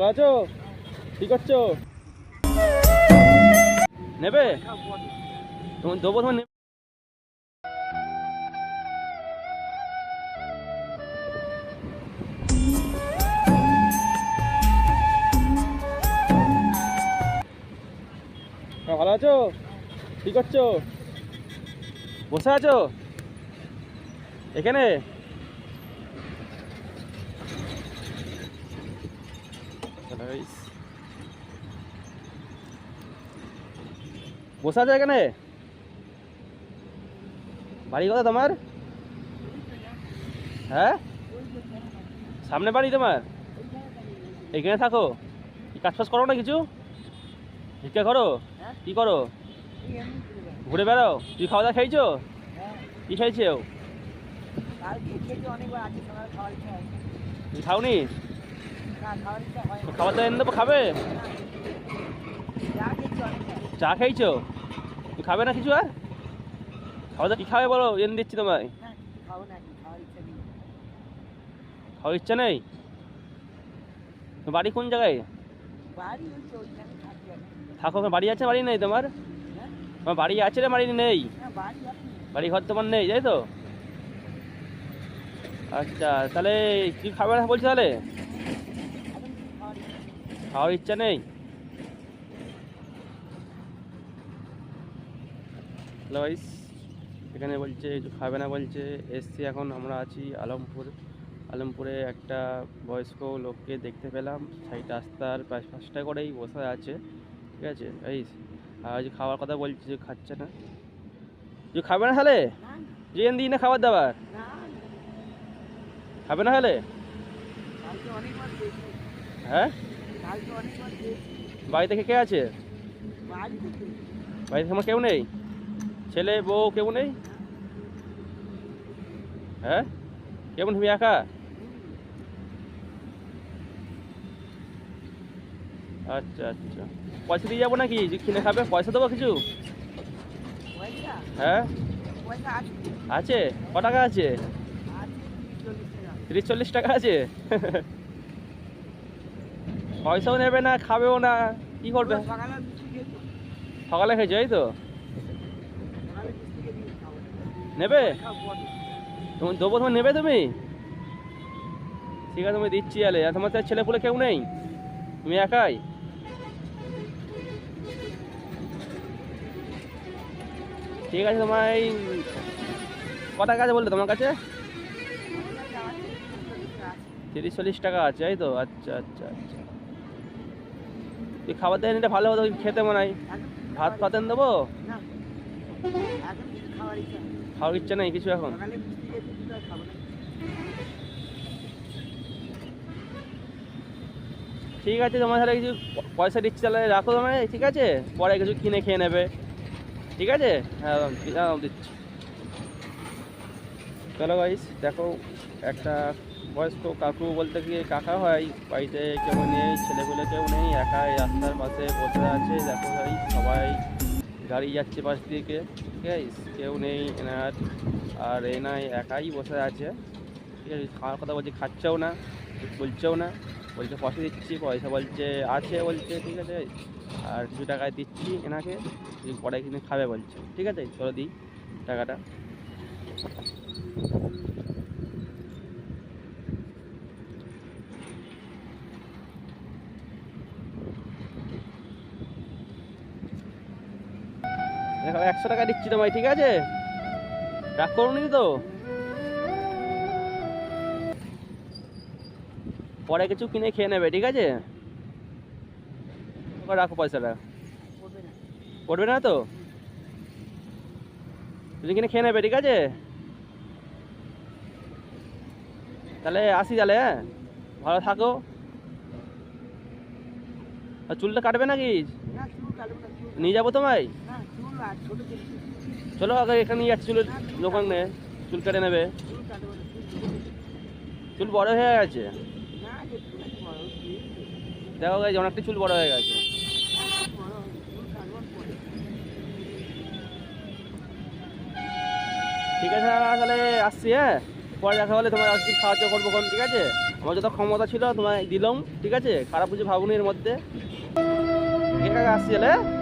ভালো আছো? কি করছো? নেবে তোমার দেবো তোমার ভালো আছো? কি করছো? বসে আছো এখানে? বসে আছো এখানে? বাড়ি কোথা তোমার? হ্যাঁ, সামনে বাড়ি তোমার? এখানে থাকো? কি কাজ ফাজ করো না কিছু? ভিক্ষা করো? কি করো? ঘুরে বেড়াও? তুই খাওয়া দাওয়া খেয়েছো? কি খেয়েছো? তুমি খাওনি? খাবার দাবার এনে দেবো, খাবে? চা খেয়েছো? তুমি খাবে না কিছু আর? খাওয়া দাওয়া কি খাবে বলো, এনে দিচ্ছি তোমায়। খাওয়ার ইচ্ছা নেই? বাড়ি কোন জায়গায় থাকো? বাড়ি আছে বাড়ি নেই তোমার? তোমার বাড়ি আছে রে, বাড়ি নেই? বাড়ি ঘর তোমার নেই, তাই তো? আচ্ছা, তাহলে কি খাবে না বলছো তাহলে? খাওয়ার ইচ্ছা নেই? হ্যালো গাইস, এখানে বলছে কিছু খাবে না বলছে। এসছি এখন, আমরা আছি আলমপুরে একটা বয়স্ক লোককে দেখতে পেলাম সাইড রাস্তার পাশটা করেই বসে আছে, ঠিক আছে গাইস। আর যে খাওয়ার কথা বলছে, যে খাচ্ছে না, যে খাবে না তাহলে? যে দিই না খাবার দাবার, খাবে না তাহলে? হ্যাঁ, বাড়িতে কে আছে? বাড়িতে আমার কেউ নেই? ছেলে বউ কেউ নেই? হ্যাঁ, কেমন তুমি একা? আচ্ছা আচ্ছা, পয়সা দিয়ে যাবো নাকি যে কিনে খাবে? পয়সা দেবো কিছু? হ্যাঁ আছে। ক টাকা আছে? 30-40 টাকা আছে। পয়সাও নেবে না, খাবেও না, কি করবে? সকালে খেয়েছো এই তো? নেবে? তুমি দেবো, তোমার নেবে তুমি? ঠিক আছে, তুমি দিচ্ছি। আলে তোমার ছেলে পুলে কেউ নেই? তুমি একাই? ঠিক আছে, তোমার এই ক টাকা আছে বললে তোমার কাছে? 30-40 টাকা আছে, এই তো? আচ্ছা আচ্ছা আচ্ছা, তুই খাবার দিয়ে নিতে ভালো হতো, খেতে মনে হয়। ভাত ফাতেন দেবো? খাওয়ার ইচ্ছা নেই কিছু এখন? ঠিক আছে, তোমার তাহলে কিছু পয়সা দিচ্ছি, তাহলে রাখো তোমায়, ঠিক আছে? পরে কিছু কিনে খেয়ে নেবে, ঠিক আছে? হ্যাঁ দিচ্ছি। চলো গাইস, দেখো একটা বয়স্ক কাকু, বলতে গিয়ে কাকা হয়, বাড়িতে কেউ নেই, ছেলেগুলো কেউ নেই, একাই রাস্তার পাশে বসে আছে। দেখো ভাই, সবাই গাড়ি যাচ্ছে পাশ দিকে, ঠিক আছে? কেউ নেই এনার, আর এনাই একাই বসে আছে, ঠিক আছে? খাওয়ার কথা বলছে, খাচ্ছেও না, বলছেও না, বলছে পয়সা দিচ্ছি, পয়সা বলছে আছে বলছে, ঠিক আছে? আর কিছু টাকায় দিচ্ছি এনাকে, পরে কিনে খাবে বলছে, ঠিক আছে? চলো দিই টাকাটা। দেখো 100 টাকা দিচ্ছি তোমায়, ঠিক আছে? রাগ করুনি তো? পরে কিছু কিনে খেয়ে নেবে, ঠিক আছে? রাখো পয়সাটা। পড়বে না তো? তুমি কিনে খেয়ে নেবে, ঠিক আছে? তাহলে আসি তাহলে, হ্যাঁ, ভালো থাকো। আর চুলটা কাটবে নাকি? নিয়ে যাবো তোমায়? চলো আগে এখানে নিয়ে যাচ্ছি, চুলের দোকানে চুল কেটে নেবে। চুল বড় হয়ে গেছে, দেখো গাইজ, অনেকটা চুল বড় হয়ে গেছে। ঠিক আছে তাহলে আসছি, হ্যাঁ, পরে দেখা হলে তোমার সাহায্য করবো, ঠিক আছে? আমার যত ক্ষমতা ছিল তোমায় দিলাম, ঠিক আছে, খারাপ কিছু ভাবুনি এর মধ্যে। ঠিক আছে, আসছি তাহলে।